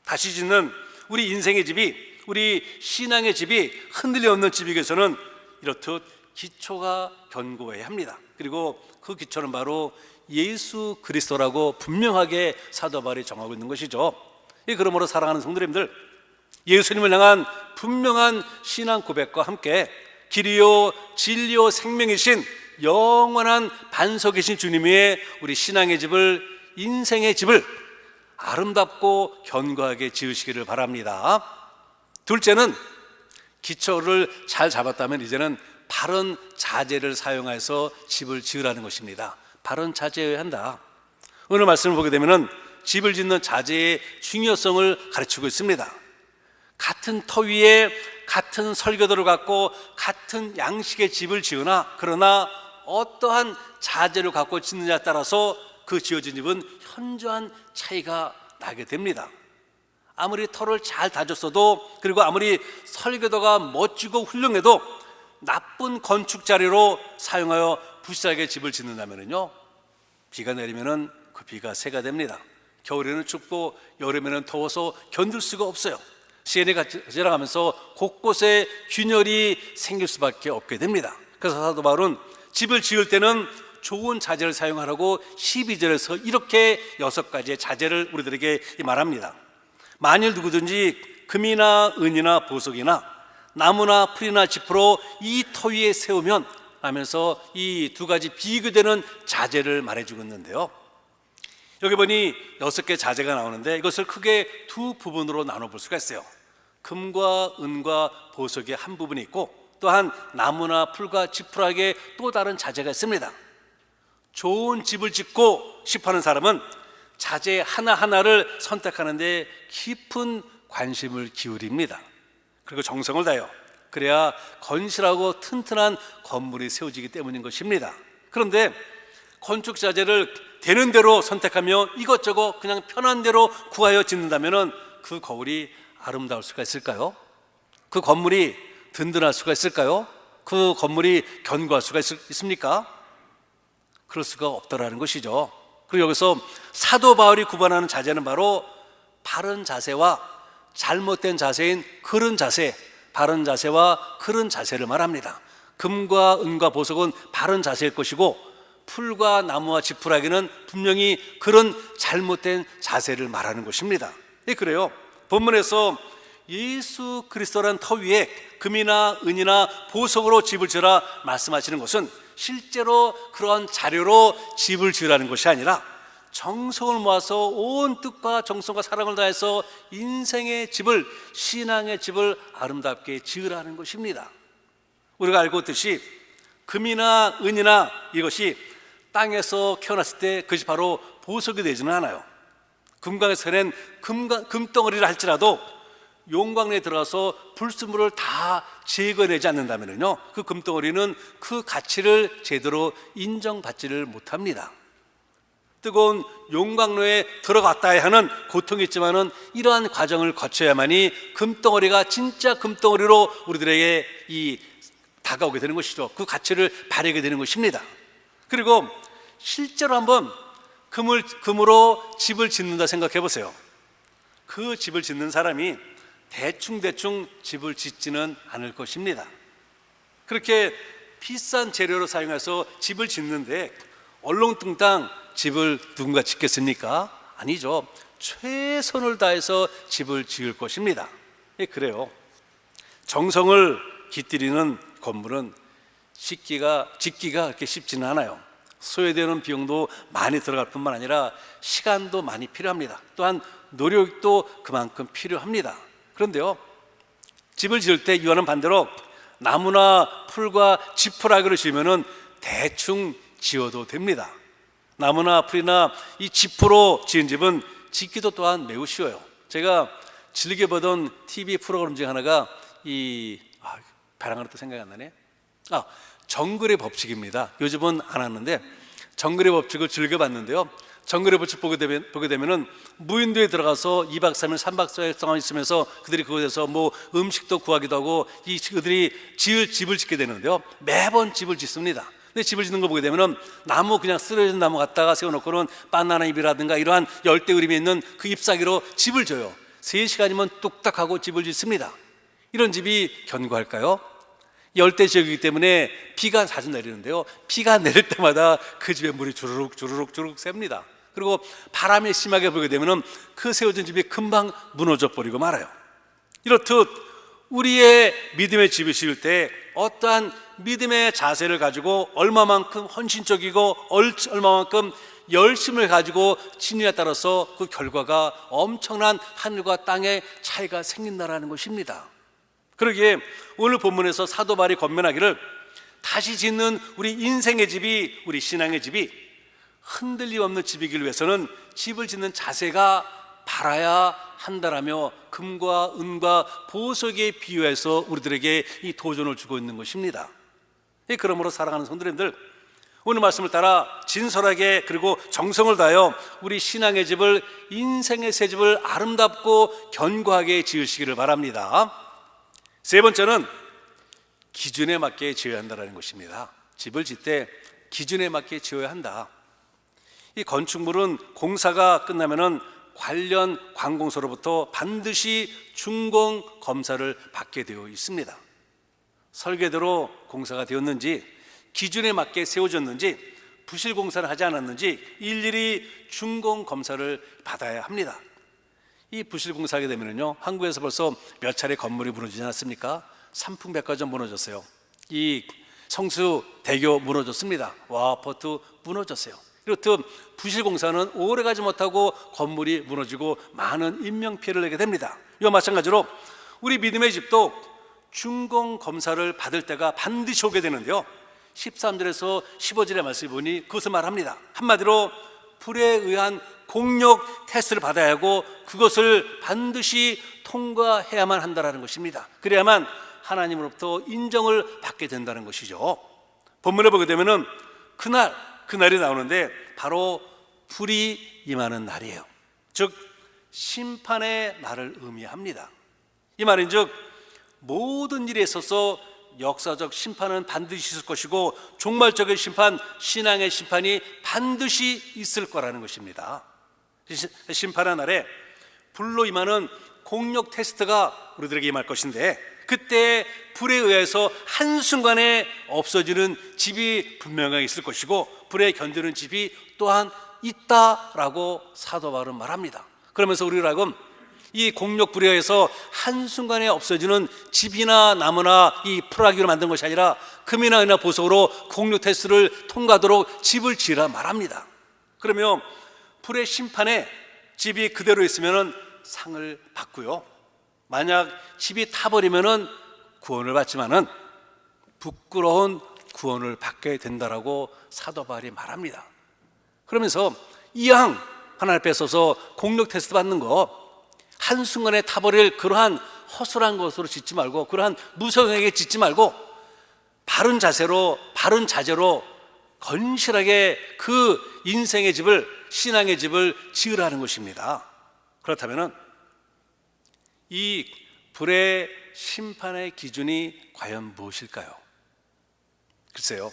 다시 짓는 우리 인생의 집이, 우리 신앙의 집이 흔들려 없는 집에게서는 이렇듯 기초가 견고해야 합니다. 그리고 그 기초는 바로 예수 그리스도라고 분명하게 사도 바울이 정하고 있는 것이죠. 그러므로 사랑하는 성도님들, 예수님을 향한 분명한 신앙 고백과 함께 길이요 진리요 생명이신 영원한 반석이신 주님의 우리 신앙의 집을, 인생의 집을 아름답고 견고하게 지으시기를 바랍니다. 둘째는 기초를 잘 잡았다면 이제는 바른 자재를 사용해서 집을 지으라는 것입니다. 바른 자재여야 한다. 오늘 말씀을 보게 되면 집을 짓는 자재의 중요성을 가르치고 있습니다. 같은 터 위에 같은 설계도를 갖고 같은 양식의 집을 지으나, 그러나 어떠한 자재를 갖고 짓느냐에 따라서 그 지어진 집은 현저한 차이가 나게 됩니다. 아무리 터를 잘 다졌어도, 그리고 아무리 설계도가 멋지고 훌륭해도 나쁜 건축 자료로 사용하여 부실하게 집을 짓는다면요, 비가 내리면은 그 비가 새가 됩니다. 겨울에는 춥고 여름에는 더워서 견딜 수가 없어요. 시간이 지나가면서 곳곳에 균열이 생길 수밖에 없게 됩니다. 그래서 사도 바울은 집을 지을 때는 좋은 자재를 사용하라고 12절에서 이렇게 6가지의 자재를 우리들에게 말합니다. 만일 누구든지 금이나 은이나 보석이나 나무나 풀이나 지프로 이 터 위에 세우면 하면서 이 2가지 비교되는 자재를 말해주고 있는데요, 여기 보니 6개 자재가 나오는데 이것을 크게 2 부분으로 나눠볼 수가 있어요. 금과 은과 보석의 한 부분이 있고, 또한 나무나 풀과 지푸라기의 또 다른 자재가 있습니다. 좋은 집을 짓고 싶어하는 사람은 자재 하나하나를 선택하는데 깊은 관심을 기울입니다. 그리고 정성을 다해요. 그래야 건실하고 튼튼한 건물이 세워지기 때문인 것입니다. 그런데 건축 자재를 되는 대로 선택하며 이것저것 그냥 편한 대로 구하여 짓는다면 그 거울이 아름다울 수가 있을까요? 그 건물이 든든할 수가 있을까요? 그 건물이 견고할 수가 있습니까? 그럴 수가 없더라는 것이죠. 그리고 여기서 사도 바울이 구분하는 자재는 바로 바른 자세와 잘못된 자세인 그른 자세, 바른 자세와 그른 자세를 말합니다. 금과 은과 보석은 바른 자세일 것이고, 풀과 나무와 지푸라기는 분명히 그런 잘못된 자세를 말하는 것입니다. 그래요. 본문에서 예수 그리스도라는 터 위에 금이나 은이나 보석으로 집을 지으라 말씀하시는 것은 실제로 그러한 자료로 집을 지으라는 것이 아니라 정성을 모아서 온 뜻과 정성과 사랑을 다해서 인생의 집을, 신앙의 집을 아름답게 지으라는 것입니다. 우리가 알고 있듯이 금이나 은이나 이것이 땅에서 태어났을 때 그것이 바로 보석이 되지는 않아요. 금강에서 낸 금덩어리를 할지라도 용광로에 들어가서 불순물을 다 제거내지 않는다면요, 그 금덩어리는 그 가치를 제대로 인정받지를 못합니다. 뜨거운 용광로에 들어갔다야 하는 고통이 있지만은 이러한 과정을 거쳐야만이 금덩어리가 진짜 금덩어리로 우리들에게 다가오게 되는 것이죠. 그 가치를 발휘하게 되는 것입니다. 그리고 실제로 한번 금으로 집을 짓는다 생각해 보세요. 그 집을 짓는 사람이 대충 집을 짓지는 않을 것입니다. 그렇게 비싼 재료로 사용해서 집을 짓는데 얼렁뚱땅 집을 누군가 짓겠습니까? 아니죠. 최선을 다해서 집을 지을 것입니다. 그래요. 정성을 깃들이는 건물은 짓기가 그렇게 쉽지는 않아요. 소요되는 비용도 많이 들어갈 뿐만 아니라 시간도 많이 필요합니다. 또한 노력도 그만큼 필요합니다. 그런데요, 집을 지을 때 이와는 반대로 나무나 풀과 지푸라기를 지으면 대충 지어도 됩니다. 나무나 풀이나 이 지푸로 지은 집은 짓기도 또한 매우 쉬워요. 제가 즐겨보던 TV 프로그램 중 하나가 배랑하나 또 생각이 안 나네. 정글의 법칙입니다. 요즘은 안 하는데 정글의 법칙을 즐겨봤는데요, 정글의 법칙 보게 되면은 무인도에 들어가서 2박 3일 3박 4일 동안 있으면서 그들이 그곳에서 뭐 음식도 구하기도 하고 그들이 집을 짓게 되는데요, 매번 집을 짓습니다. 근데 집을 짓는 거 보게 되면은 나무 그냥 쓰러진 나무 갖다가 세워놓고는 바나나 잎이라든가 이러한 열대 우림에 있는 그 잎사귀로 집을 져요. 3시간이면 뚝딱 하고 집을 짓습니다. 이런 집이 견고할까요? 열대 지역이기 때문에 비가 자주 내리는데요, 비가 내릴 때마다 그 집에 물이 주르륵 주르륵 주르륵 셉니다. 그리고 바람이 심하게 불게 되면 그 세워진 집이 금방 무너져 버리고 말아요. 이렇듯 우리의 믿음의 집을 지을 때 어떠한 믿음의 자세를 가지고 얼마만큼 헌신적이고 얼마만큼 열심을 가지고 지느냐에 따라서 그 결과가 엄청난 하늘과 땅의 차이가 생긴다라는 것입니다. 그러기에 오늘 본문에서 사도 바울이 권면하기를 다시 짓는 우리 인생의 집이, 우리 신앙의 집이 흔들림 없는 집이기 위해서는 집을 짓는 자세가 바라야 한다라며 금과 은과 보석에 비유해서 우리들에게 이 도전을 주고 있는 것입니다. 그러므로 사랑하는 성도님들, 오늘 말씀을 따라 진솔하게 그리고 정성을 다하여 우리 신앙의 집을, 인생의 새 집을 아름답고 견고하게 지으시기를 바랍니다. 세 번째는 기준에 맞게 지어야 한다는 것입니다. 집을 짓 때 기준에 맞게 지어야 한다. 이 건축물은 공사가 끝나면은 관련 관공서로부터 반드시 준공 검사를 받게 되어 있습니다. 설계대로 공사가 되었는지, 기준에 맞게 세워졌는지, 부실 공사를 하지 않았는지 일일이 준공 검사를 받아야 합니다. 이 부실 공사하게 되면요, 한국에서 벌써 몇 차례 건물이 무너지지 않았습니까? 삼풍백화점 무너졌어요. 이 성수대교 무너졌습니다. 와포트 무너졌어요. 이렇듯 부실 공사는 오래가지 못하고 건물이 무너지고 많은 인명피해를 내게 됩니다. 이와 마찬가지로 우리 믿음의 집도 준공 검사를 받을 때가 반드시 오게 되는데요, 13절에서 15절의 말씀을 보니 그것을 말합니다. 한마디로 불에 의한 공력 테스트를 받아야 하고 그것을 반드시 통과해야만 한다는 것입니다. 그래야만 하나님으로부터 인정을 받게 된다는 것이죠. 본문에 보게 되면은 그날이 나오는데 바로 불이 임하는 날이에요. 즉 심판의 날을 의미합니다. 이 말인즉 모든 일에 있어서 역사적 심판은 반드시 있을 것이고 종말적인 심판, 신앙의 심판이 반드시 있을 거라는 것입니다. 심판의 날에 불로 임하는 공력 테스트가 우리들에게 임할 것인데, 그때 불에 의해서 한순간에 없어지는 집이 분명하게 있을 것이고 불에 견디는 집이 또한 있다라고 사도 바울은 말합니다. 그러면서 우리라고 이 공력 불에 의해서 한순간에 없어지는 집이나 나무나 이 풀하기로 만든 것이 아니라 금이나 은이나 보석으로 공력 테스트를 통과하도록 집을 지으라 말합니다. 그러면 불의 심판에 집이 그대로 있으면 상을 받고요, 만약 집이 타버리면 구원을 받지만은 부끄러운 구원을 받게 된다라고 사도 바울이 말합니다. 그러면서 이왕 하나님 앞에 서서 공력 테스트 받는 거 한순간에 타버릴 그러한 허술한 것으로 짓지 말고, 그러한 무성하게 짓지 말고 바른 자세로, 바른 자재로 건실하게 그 인생의 집을, 신앙의 집을 지으라는 것입니다. 그렇다면 이 불의 심판의 기준이 과연 무엇일까요? 글쎄요,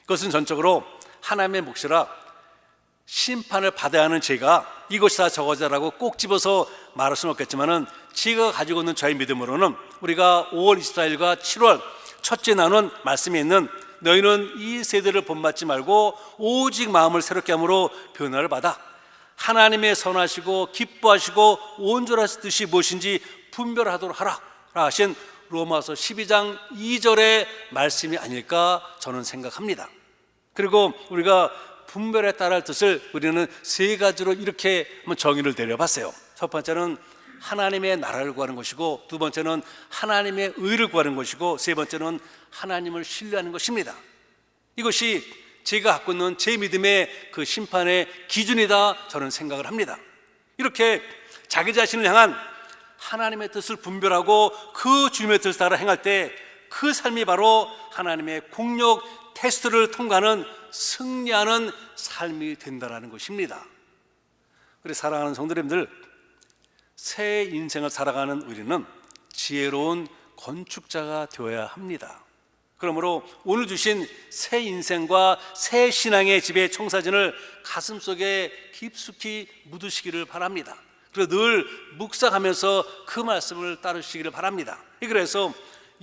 그것은 전적으로 하나님의 몫이라 심판을 받아야 하는 죄가 이것이다 저것이다라고 꼭 집어서 말할 수는 없겠지만은 제가 가지고 있는 저의 믿음으로는 우리가 5월 24일과 7월 첫째 나눈 말씀에 있는 너희는 이 세대를 본받지 말고 오직 마음을 새롭게 함으로 변화를 받아 하나님의 선하시고 기뻐하시고 온전하신 뜻이 무엇인지 분별하도록 하라 하신 로마서 12장 2절의 말씀이 아닐까 저는 생각합니다. 그리고 우리가 분별에 따라 뜻을 우리는 세 가지로 이렇게 한번 정의를 내려봤어요. 첫 번째는 하나님의 나라를 구하는 것이고, 두 번째는 하나님의 의를 구하는 것이고, 세 번째는 하나님을 신뢰하는 것입니다. 이것이 제가 갖고 있는 제 믿음의 그 심판의 기준이다 저는 생각을 합니다. 이렇게 자기 자신을 향한 하나님의 뜻을 분별하고 그 주님의 뜻을 따라 행할 때 그 삶이 바로 하나님의 공력 테스트를 통과하는 승리하는 삶이 된다는 것입니다. 우리 사랑하는 성도님들, 새 인생을 살아가는 우리는 지혜로운 건축자가 되어야 합니다. 그러므로 오늘 주신 새 인생과 새 신앙의 집의 청사진을 가슴속에 깊숙이 묻으시기를 바랍니다. 그리고 늘 묵상하면서 그 말씀을 따르시기를 바랍니다. 그래서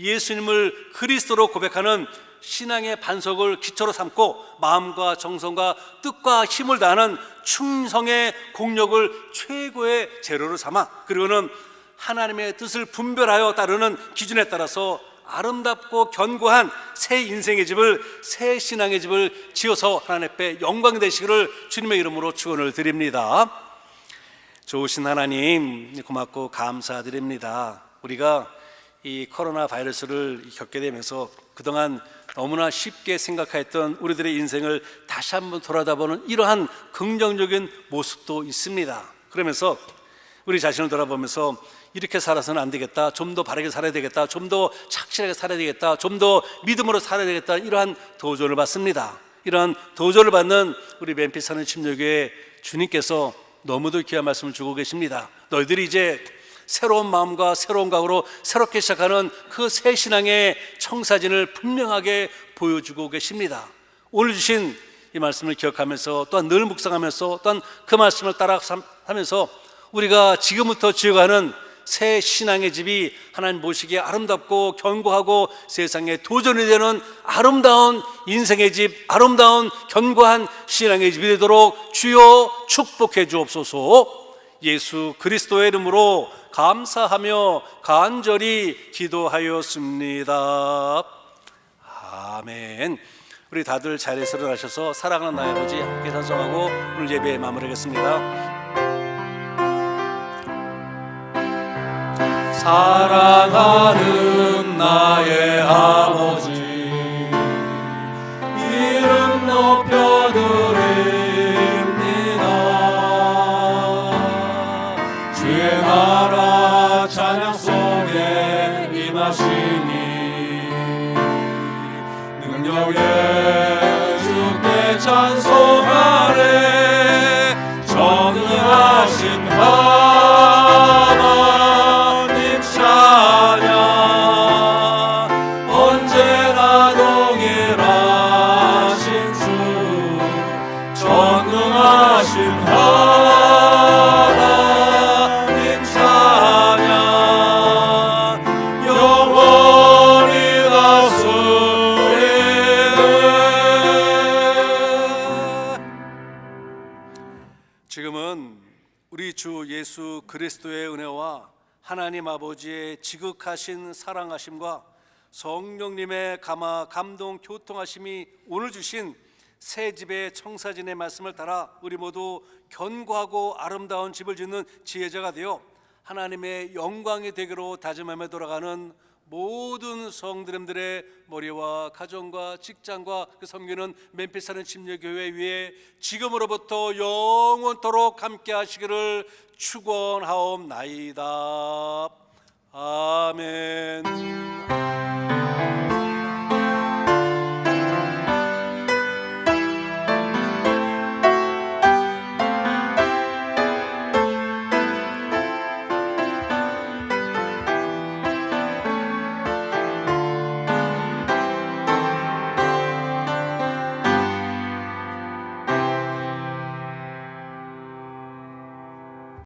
예수님을 그리스도로 고백하는 신앙의 반석을 기초로 삼고 마음과 정성과 뜻과 힘을 다하는 충성의 공력을 최고의 재료로 삼아, 그리고는 하나님의 뜻을 분별하여 따르는 기준에 따라서 아름답고 견고한 새 인생의 집을, 새 신앙의 집을 지어서 하나님 앞에 영광 되시기를 주님의 이름으로 축원을 드립니다. 좋으신 하나님, 고맙고 감사드립니다. 우리가 이 코로나 바이러스를 겪게 되면서 그동안 너무나 쉽게 생각했던 우리들의 인생을 다시 한번 돌아다보는 이러한 긍정적인 모습도 있습니다. 그러면서 우리 자신을 돌아보면서 이렇게 살아서는 안 되겠다, 좀 더 바르게 살아야 되겠다, 좀 더 착실하게 살아야 되겠다, 좀 더 믿음으로 살아야 되겠다, 이러한 도전을 받습니다. 이러한 도전을 받는 우리 멤피스 사는 침례교회 주님께서 너무도 귀한 말씀을 주고 계십니다. 너희들이 이제 새로운 마음과 새로운 각오로 새롭게 시작하는 그 새 신앙의 청사진을 분명하게 보여주고 계십니다. 오늘 주신 이 말씀을 기억하면서 또한 늘 묵상하면서 또한 그 말씀을 따라하면서 우리가 지금부터 지어가는 새 신앙의 집이 하나님 보시기에 아름답고 견고하고 세상에 도전이 되는 아름다운 인생의 집, 아름다운 견고한 신앙의 집이 되도록 주여 축복해 주옵소서. 예수 그리스도의 이름으로 감사하며 간절히 기도하였습니다. 아멘. 우리 다들 자리에서 일어나셔서 사랑하는 나의 아버지 함께 찬송하고 오늘 예배 마무리하겠습니다. 사랑하는 나의 아버지, 이름 높여드립니다. 주의 나라 찬양 속에 임하시니 능력에 주께 찬송하네. 전능하신 하나님 찬양, 언제나 동일하신 주, 전능하신 하나님 찬양, 영원히 다스리네. 지금은 우리 주 예수 그리스도의 은혜와 하나님 아버지의 지극하신 사랑하심과 성령님의 감화 감동 교통하심이 오늘 주신 새 집의 청사진의 말씀을 따라 우리 모두 견고하고 아름다운 집을 짓는 지혜자가 되어 하나님의 영광이 되기로 다짐하며 돌아가는 모든 성도님들의 머리와 가정과 직장과 그 섬기는 멤피스 사는 침례교회 위에 지금으로부터 영원토록 함께 하시기를 축원하옵나이다.